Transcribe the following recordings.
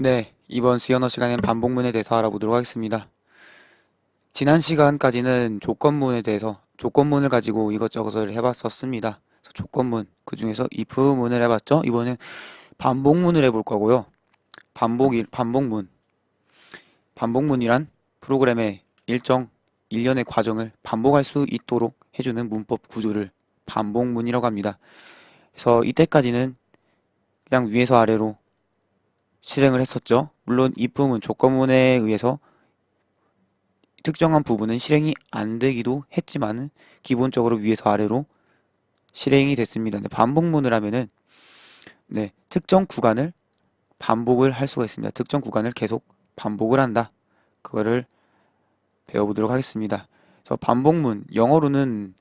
네, 이번 수연어 시간엔 반복문에 대해서 알아보도록 하겠습니다. 지난 시간까지는 조건문에 대해서 조건문을 가지고 이것저것을 해봤었습니다. 그래서 조건문, 그 중에서 if문을 해봤죠? 이번엔 반복문을 해볼 거고요. 반복문. 반복문이란 프로그램의 일련의 과정을 반복할 수 있도록 해주는 문법 구조를 반복문이라고 합니다. 그래서 이때까지는 그냥 위에서 아래로 실행을 했었죠. 물론 if문 조건문에 의해서 특정한 부분은 실행이 안 되기도 했지만은 기본적으로 위에서 아래로 실행이 됐습니다. 근데 반복문을 하면은 특정 구간을 반복을 할 수가 있습니다. 특정 구간을 계속 반복을 한다. 그거를 배워보도록 하겠습니다. 그래서 반복문 영어로는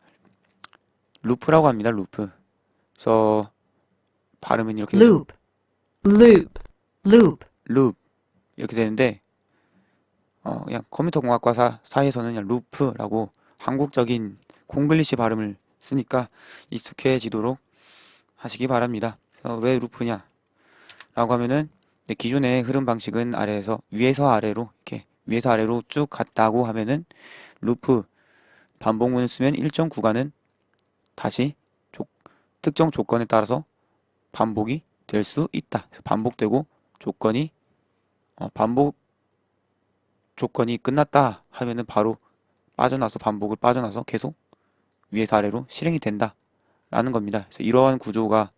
루프라고 합니다. 루프. 그래서 발음은 이렇게 되죠. loop, loop, loop, 룹 이렇게 되는데 그냥 컴퓨터 공학과 사이에서는 그냥 루프라고 한국적인 콩글리시 발음을 쓰니까 익숙해지도록 하시기 바랍니다. 왜 루프냐? 라고 하면은 기존의 흐름 방식은 위에서 아래로 이렇게 위에서 아래로 쭉 갔다고 하면은 루프 반복문을 쓰면 일정 구간은 다시 특정 조건에 따라서 반복이 될 수 있다. 그래서 반복되고 조건이 반복 조건이 끝났다 하면은 바로 반복을 빠져나서 계속 위에서 아래로 실행이 된다. 라는 겁니다. 그래서 이러한 구조가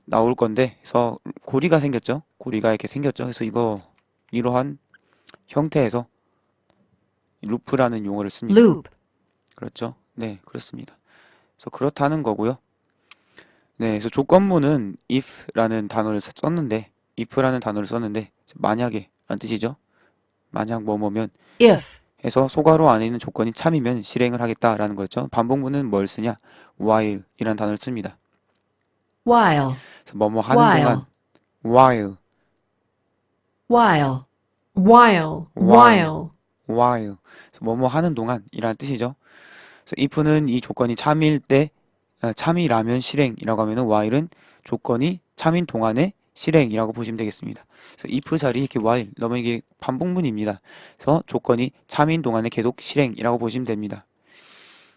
나올 건데, 그래서 고리가 생겼죠. 고리가 이렇게 생겼죠. 그래서 이러한 형태에서 루프라는 용어를 씁니다. loop, 그렇죠. 네, 그렇습니다. 그래서 그렇다는 거고요. 네, 그래서 조건문은 if라는 단어를 썼는데, 만약에 라는 뜻이죠. 만약 뭐뭐면 if, 해서 소괄호 안에 있는 조건이 참이면 실행을 하겠다라는 거였죠. 반복문은 뭘 쓰냐? while 이라는 단어를 씁니다. while, 그래서 뭐뭐 하는 while, 동안 while, while, while, while, while, while. 그래서 뭐뭐 하는 동안이라는 뜻이죠. 그래서 if는 이 조건이 참이라면 실행이라고 하면은 while은 조건이 참인 동안의 실행이라고 보시면 되겠습니다. 그래서 if 자리 이렇게 while 넣으면 이게 반복문입니다. 그래서 조건이 참인 동안에 계속 실행이라고 보시면 됩니다.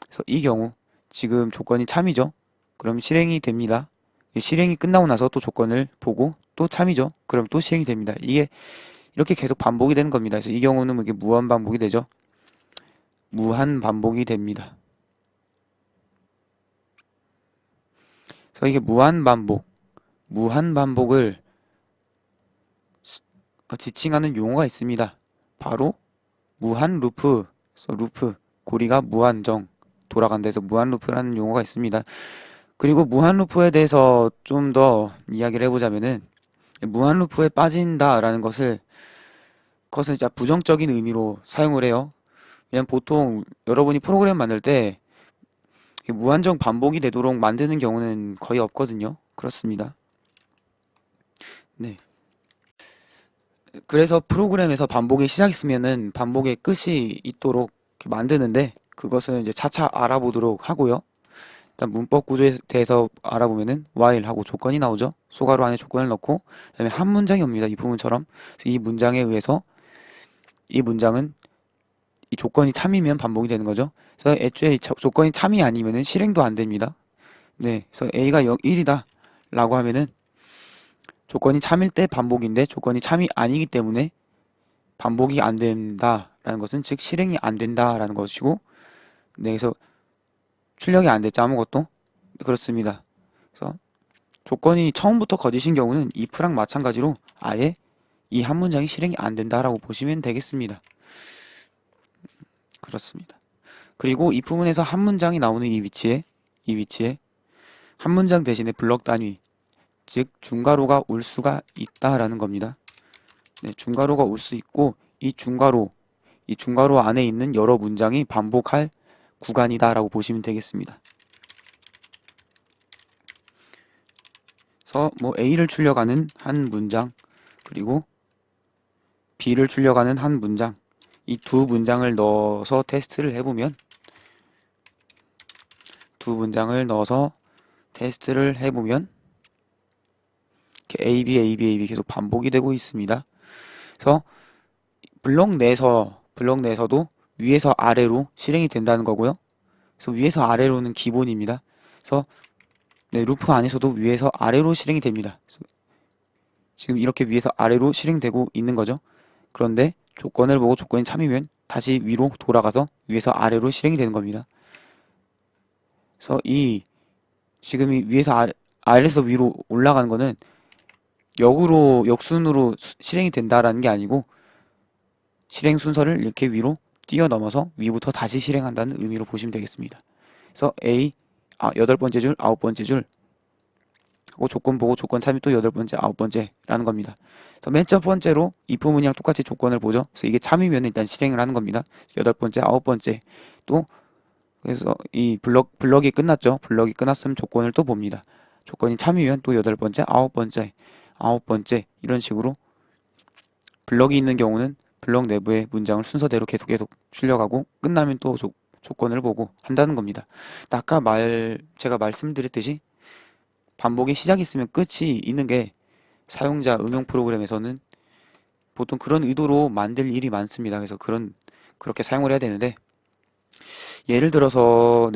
그래서 이 경우 지금 조건이 참이죠. 그럼 실행이 됩니다. 실행이 끝나고 나서 또 조건을 보고 또 참이죠. 그럼 또 실행이 됩니다. 이게 이렇게 계속 반복이 되는 겁니다. 그래서 이 경우는 이게 무한 반복이 되죠. 무한 반복이 됩니다. 그래서 이게 무한 반복을 지칭하는 용어가 있습니다. 바로 무한 루프. 그래서 루프 고리가 무한정 돌아간다 해서 무한 루프라는 용어가 있습니다. 그리고 무한 루프에 대해서 좀 더 이야기를 해보자면은 무한 루프에 빠진다라는 그것은 진짜 부정적인 의미로 사용을 해요. 왜냐면 보통 여러분이 프로그램 만들 때 무한정 반복이 되도록 만드는 경우는 거의 없거든요. 그렇습니다. 네. 그래서 프로그램에서 반복이 시작했으면은 반복의 끝이 있도록 이렇게 만드는데 그것은 이제 차차 알아보도록 하고요. 일단 문법 구조에 대해서 알아보면은 while 하고 조건이 나오죠. 소괄호 안에 조건을 넣고 그다음에 한 문장이 옵니다. 이 부분처럼. 그래서 이 문장에 의해서 이 문장은 이 조건이 참이면 반복이 되는 거죠. 그래서 애초에 조건이 참이 아니면은 실행도 안 됩니다. 네. 그래서 A가 1이다 라고 하면은 조건이 참일 때 반복인데 조건이 참이 아니기 때문에 반복이 안 된다라는 것은 즉 실행이 안 된다라는 것이고 네. 그래서 출력이 안 됐죠. 아무것도. 그렇습니다. 그래서 조건이 처음부터 거짓인 경우는 if랑 마찬가지로 아예 이 한 문장이 실행이 안 된다라고 보시면 되겠습니다. 그렇습니다. 그리고 이 부분에서 한 문장이 나오는 이 위치에 한 문장 대신에 블럭 단위, 즉 중괄호가 올 수가 있다라는 겁니다. 네, 중괄호가 올 수 있고 이 중괄호 안에 있는 여러 문장이 반복할 구간이다라고 보시면 되겠습니다. 그래서 뭐 A를 출력하는 한 문장 그리고 B를 출력하는 한 문장 이 두 문장을 넣어서 테스트를 해보면 두 문장을 넣어서 테스트를 해보면 이렇게 AB 계속 반복이 되고 있습니다. 그래서 블록 내에서도 위에서 아래로 실행이 된다는 거고요. 그래서 위에서 아래로는 기본입니다. 그래서 네, 루프 안에서도 위에서 아래로 실행이 됩니다. 그래서 지금 이렇게 위에서 아래로 실행되고 있는 거죠. 그런데 조건을 보고 조건이 참이면 다시 위로 돌아가서 위에서 아래로 실행이 되는 겁니다. 그래서 지금 이 아래에서 위로 올라가는 거는 역순으로 실행이 된다라는 게 아니고 실행 순서를 이렇게 위로 뛰어넘어서 위부터 다시 실행한다는 의미로 보시면 되겠습니다. 그래서 여덟 번째 줄, 아홉 번째 줄 하고 조건 보고 조건 참이 또 여덟 번째, 아홉 번째라는 겁니다. 그래서 맨 첫 번째로 if 문이랑 똑같이 조건을 보죠. 그래서 이게 참이면 일단 실행을 하는 겁니다. 여덟 번째, 아홉 번째 또 그래서 이 블럭이 끝났죠. 블럭이 끝났으면 조건을 또 봅니다. 조건이 참이면 또 여덟 번째, 아홉 번째 이런 식으로 블럭이 있는 경우는 블럭 내부의 문장을 순서대로 계속 출력하고 끝나면 또 조건을 보고 한다는 겁니다. 아까 제가 말씀드렸듯이 반복의 시작이 있으면 끝이 있는 게 사용자 응용 프로그램에서는 보통 그런 의도로 만들 일이 많습니다. 그래서 그렇게 사용을 해야 되는데 예를 들어서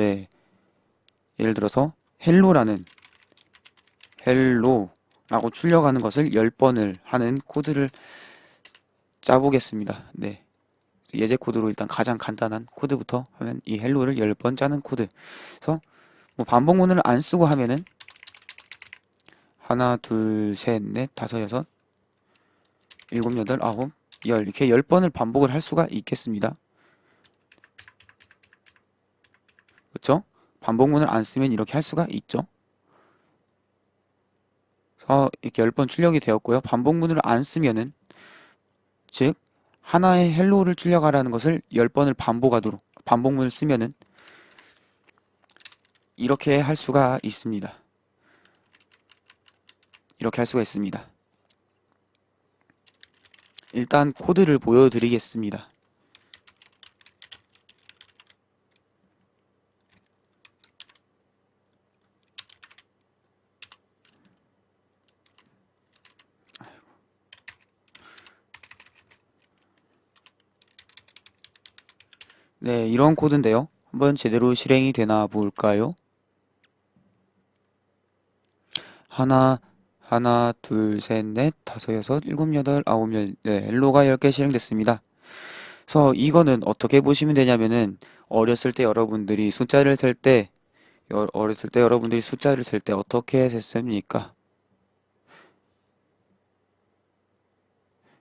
헬로라고 출력하는 것을 10번을 하는 코드를 짜보겠습니다. 네. 예제 코드로 일단 가장 간단한 코드부터 하면 이 헬로를 10번 짜는 코드. 그래서 뭐 반복문을 안 쓰고 하면은 하나, 둘, 셋, 넷, 다섯, 여섯, 일곱, 여덟, 아홉, 열 이렇게 10번을 반복을 할 수가 있겠습니다. 그렇죠? 반복문을 안 쓰면 이렇게 할 수가 있죠. 그래서 이렇게 10번 출력이 되었고요. 반복문을 안 쓰면은 즉 하나의 헬로를 출력하라는 것을 10번을 반복하도록 반복문을 쓰면은 이렇게 할 수가 있습니다. 이렇게 할 수가 있습니다. 일단 코드를 보여드리겠습니다. 네, 이런 코드인데요. 한번 제대로 실행이 되나 볼까요? 하나, 둘, 셋, 넷, 다섯, 여섯, 일곱, 여덟, 아홉, 열. 네, 헬로가 10개 실행됐습니다. 그래서 이거는 어떻게 보시면 되냐면은 어렸을 때 여러분들이 숫자를 셀 때 어떻게 셌습니까?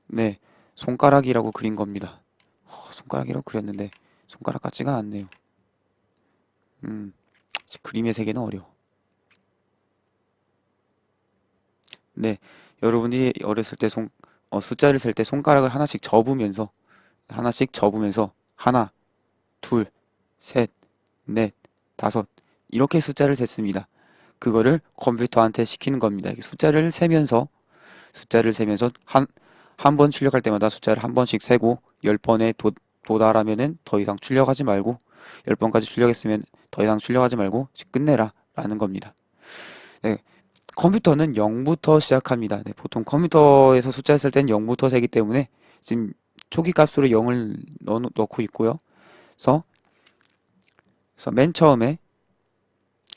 네, 손가락이라고 그린 겁니다. 손가락이라고 그렸는데 손가락 같지가 않네요. 음, 그림의 세계는 어려워. 네, 여러분들이 어렸을 때 숫자를 셀 때 손가락을 하나씩 접으면서 하나, 둘, 셋, 넷, 다섯 이렇게 숫자를 셌습니다. 그거를 컴퓨터한테 시키는 겁니다. 이게 숫자를 세면서 한 번 출력할 때마다 숫자를 한 번씩 세고 10번에 도달하면은 더 이상 출력하지 말고 10번까지 출력했으면 더 이상 출력하지 말고 끝내라 라는 겁니다. 네, 컴퓨터는 0부터 시작합니다. 네, 보통 컴퓨터에서 숫자를 쓸 때는 0부터 세기 때문에 지금 초기 값으로 0을 넣고 있고요. 그래서 맨 처음에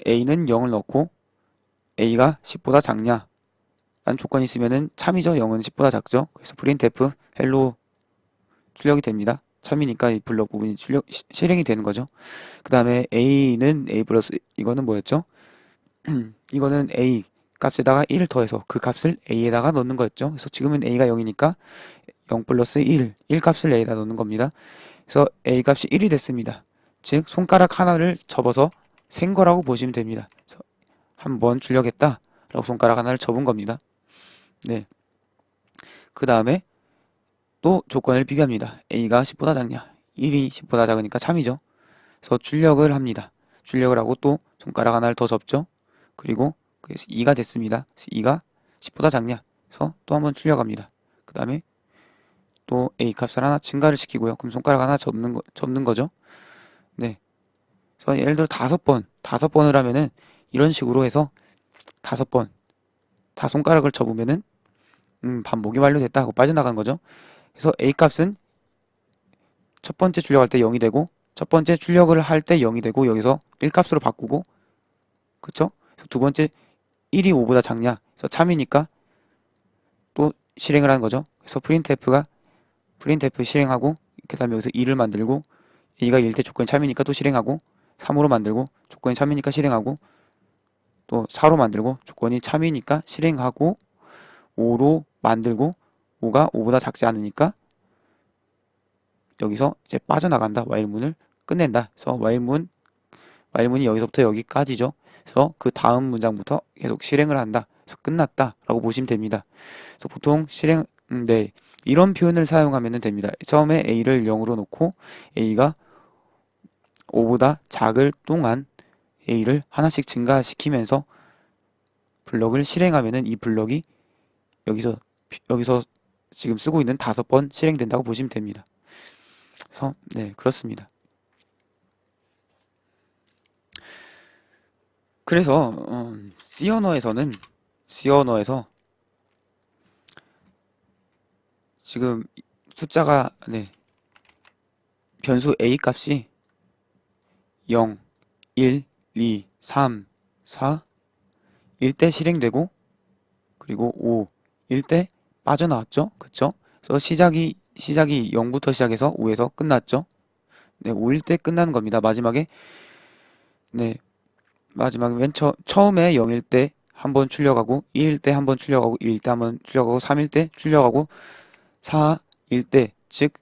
a는 0을 넣고 a가 10보다 작냐 라는 조건이 있으면은 참이죠. 0은 10보다 작죠. 그래서 printf hello 출력이 됩니다. 참이니까 이 블럭 부분이 실행이 되는 거죠. 그 다음에 a는 a 플러스 이거는 뭐였죠? 이거는 a 값에다가 1을 더해서 그 값을 a에다가 넣는 거였죠. 그래서 지금은 a가 0이니까 0 플러스 1 값을 a에다 넣는 겁니다. 그래서 a 값이 1이 됐습니다. 즉 손가락 하나를 접어서 센 거라고 보시면 됩니다. 그래서 한 번 출력했다 라고 손가락 하나를 접은 겁니다. 네. 그 다음에 또 조건을 비교합니다. a가 10보다 작냐? 1이 10보다 작으니까 참이죠. 그래서 출력을 합니다. 출력을 하고 또 손가락 하나를 더 접죠. 그리고 그래서 2가 됐습니다. 그래서 2가 10보다 작냐? 그래서 또 한번 출력합니다. 그 다음에 또 a 값을 하나 증가를 시키고요. 그럼 손가락 하나 접는 거죠. 네. 그래서 예를 들어 다섯 번을 하면은 이런 식으로 해서 다섯 다 손가락을 쳐보면은 반복이 완료됐다 하고 빠져나간 거죠. 그래서 A 값은 첫 번째 출력할 때 0이 되고 첫 번째 출력을 할 때 0이 되고 여기서 1 값으로 바꾸고 그쵸? 그래서 두 번째 1이 5보다 작냐? 그래서 참이니까 또 실행을 하는 거죠. 그래서 프린트F 실행하고 그 다음에 여기서 2를 만들고 A가 1 때 조건이 참이니까 또 실행하고 3으로 만들고 조건이 참이니까 실행하고 또 4로 만들고 조건이 참이니까 실행하고 5로 만들고 5가 5보다 작지 않으니까 여기서 이제 빠져나간다. while문을 끝낸다. 그래서 while문이 여기서부터 여기까지죠. 그래서 그 다음 문장부터 계속 실행을 한다. 그래서 끝났다. 라고 보시면 됩니다. 그래서 보통 네. 이런 표현을 사용하면 됩니다. 처음에 A를 0으로 놓고 A가 5보다 작을 동안 A를 하나씩 증가시키면서 블럭을 실행하면은 이 블럭이 여기서 지금 쓰고 있는 5번 실행된다고 보시면 됩니다. 그래서 네, 그렇습니다. 그래서 C 언어에서 지금 숫자가 변수 A 값이 0, 1, 2, 3, 4, 1 때 실행되고 그리고 5, 1 때 빠져나왔죠. 그쵸? 그래서 시작이 0부터 시작해서 5에서 끝났죠. 네, 5일 때 끝나는 겁니다. 마지막에 처음에 0일 때 한 번 출력하고 2일 때 한 번 출력하고 2일 때 한 번 출력하고 3일 때 출력하고 4일 때, 즉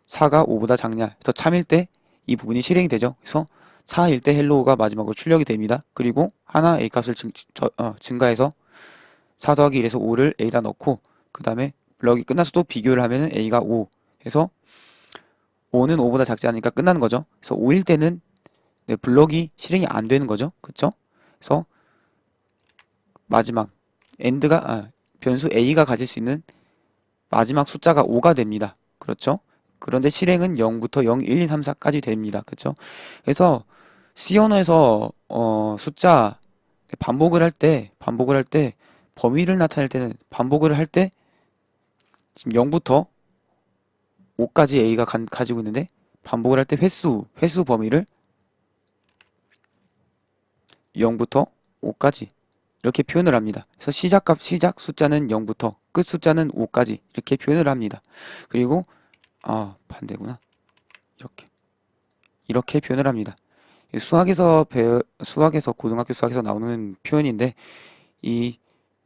4가 5보다 작냐 해서 참일 때 이 부분이 실행이 되죠. 그래서 4일 때 헬로우가 마지막으로 출력이 됩니다. 그리고 하나 A 값을 증가해서 4 더하기 1에서 5를 A에다 넣고 그 다음에 블럭이 끝나서 또 비교를 하면은 A가 5 해서 5는 5보다 작지 않으니까 끝나는 거죠. 그래서 5일 때는 블럭이 실행이 안 되는 거죠. 그쵸? 그래서 마지막 변수 A가 가질 수 있는 마지막 숫자가 5가 됩니다. 그렇죠? 그런데 실행은 0부터 0, 1, 2, 3, 4까지 됩니다. 그렇죠? 그래서 C 언어에서 숫자 반복을 할 때 범위를 나타낼 때는 반복을 할 때 지금 0부터 5까지 A가 가지고 있는데 반복을 할 때 횟수 범위를 0부터 5까지 이렇게 표현을 합니다. 그래서 시작 숫자는 0부터 끝 숫자는 5까지 이렇게 표현을 합니다. 그리고 반대구나. 이렇게 표현을 합니다. 고등학교 수학에서 나오는 표현인데 이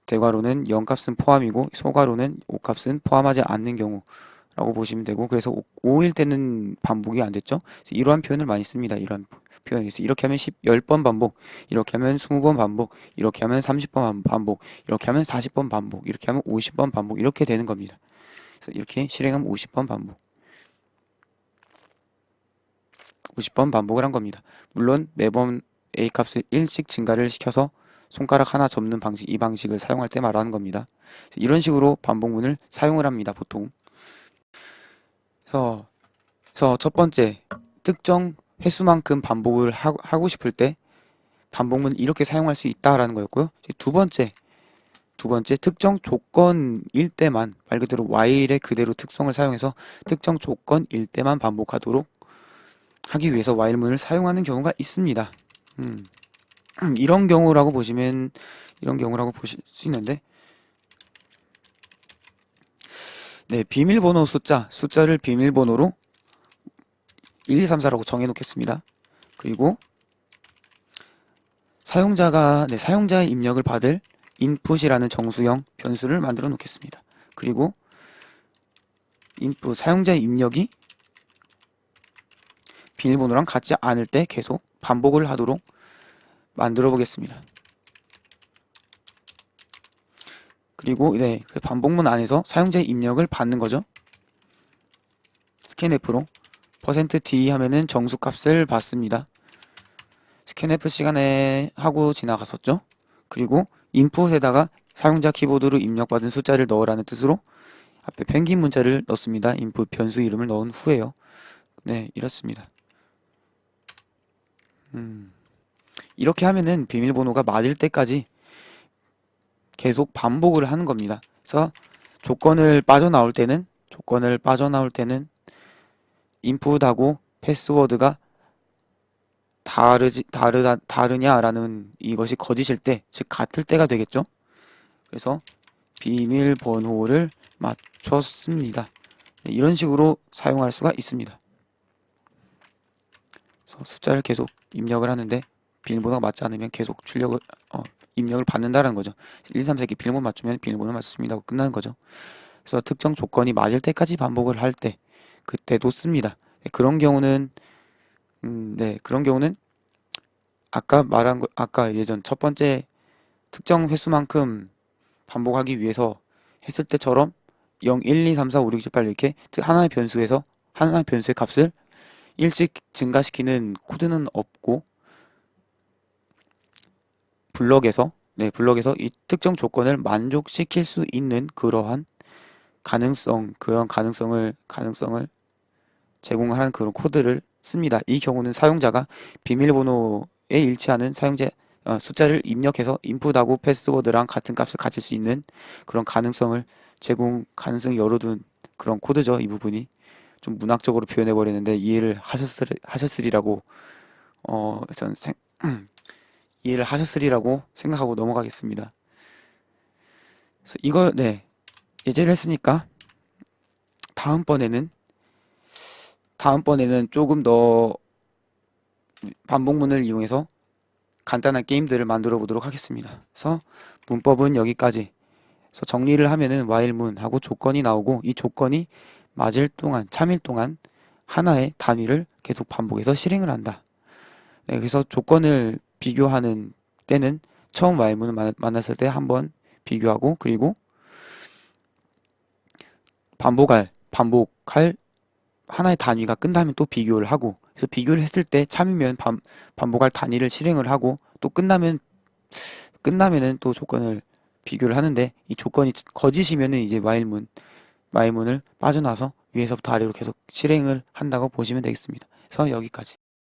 대괄호는 0값은 포함이고 소괄호는 5값은 포함하지 않는 경우라고 보시면 되고 그래서 5일 때는 반복이 안 됐죠. 그래서 이러한 표현을 많이 씁니다. 이러한 표현이 있어요. 이렇게 하면 10번 반복, 이렇게 하면 20번 반복, 이렇게 하면 30번 반복, 이렇게 하면 40번 반복, 이렇게 하면 50번 반복 이렇게 되는 겁니다. 그래서 이렇게 실행하면 50번 반복. 50번 반복을 한 겁니다. 물론 매번 A 값을 1씩 증가를 시켜서 손가락 하나 접는 방식, 이 방식을 사용할 때 말하는 겁니다. 이런 식으로 반복문을 사용을 합니다, 보통. 그래서 첫 번째, 특정 횟수만큼 반복을 하고 싶을 때 반복문 이렇게 사용할 수 있다라는 거였고요. 두 번째, 특정 조건일 때만 말 그대로 while의 그대로 특성을 사용해서 특정 조건일 때만 반복하도록 하기 위해서 while문을 사용하는 경우가 있습니다. 이런 경우라고 보실 수 있는데 비밀번호 숫자를 비밀번호로 1, 2, 3, 4라고 정해 놓겠습니다. 그리고 사용자의 입력을 받을 input이라는 정수형 변수를 만들어 놓겠습니다. 그리고 사용자의 입력이 비밀번호랑 같지 않을 때 계속 반복을 하도록 만들어 보겠습니다. 그리고 그 반복문 안에서 사용자의 입력을 받는 거죠. scanf로 %d 하면은 정수값을 받습니다. scanf 시간에 하고 지나갔었죠. 그리고 input에다가 사용자 키보드로 입력받은 숫자를 넣으라는 뜻으로 앞에 펭귄 문자를 넣습니다. input 변수 이름을 넣은 후에요. 네, 이렇습니다. 이렇게 하면은 비밀번호가 맞을 때까지 계속 반복을 하는 겁니다. 그래서 조건을 빠져나올 때는 인풋하고 패스워드가 다르냐라는 이것이 거짓일 때, 즉 같을 때가 되겠죠. 그래서 비밀번호를 맞췄습니다. 네, 이런 식으로 사용할 수가 있습니다. 그래서 숫자를 계속 입력을 하는데 비밀번호가 맞지 않으면 계속 입력을 받는다는 거죠. 1, 2, 3, 4개 비밀번호 맞추면 비밀번호 맞습니다 하고 끝나는 거죠. 그래서 특정 조건이 맞을 때까지 반복을 할 때, 그때도 씁니다. 네, 그런 경우는 아까 예전 첫 번째 특정 횟수만큼 반복하기 위해서 했을 때처럼 0, 1, 2, 3, 4, 5, 6, 7, 8 이렇게 하나의 변수의 값을 일씩 증가시키는 코드는 없고, 블럭에서 이 특정 조건을 만족시킬 수 있는 그런 가능성을 제공하는 그런 코드를 씁니다. 이 경우는 사용자가 비밀번호에 일치하는 숫자를 입력해서 인풋하고 패스워드랑 같은 값을 가질 수 있는 그런 가능성을 열어둔 그런 코드죠. 이 부분이 좀 문학적으로 표현해 버리는데 하셨으리라고 저는 이해를 하셨으리라고 생각하고 넘어가겠습니다. 그래서 예제를 했으니까 다음번에는 조금 더 반복문을 이용해서 간단한 게임들을 만들어 보도록 하겠습니다. 그래서 문법은 여기까지. 그래서 정리를 하면은 while문하고 조건이 나오고, 이 조건이 참일 동안 하나의 단위를 계속 반복해서 실행을 한다. 네, 그래서 조건을 비교하는 때는 처음 while문을 만났을 때 한번 비교하고, 그리고 반복할 하나의 단위가 끝나면 또 비교를 하고, 그래서 비교를 했을 때 참이면 반복할 단위를 실행을 하고, 또 끝나면은 또 조건을 비교를 하는데, 이 조건이 거짓이면은 이제 while문을 빠져나서 위에서부터 아래로 계속 실행을 한다고 보시면 되겠습니다. 그래서 여기까지.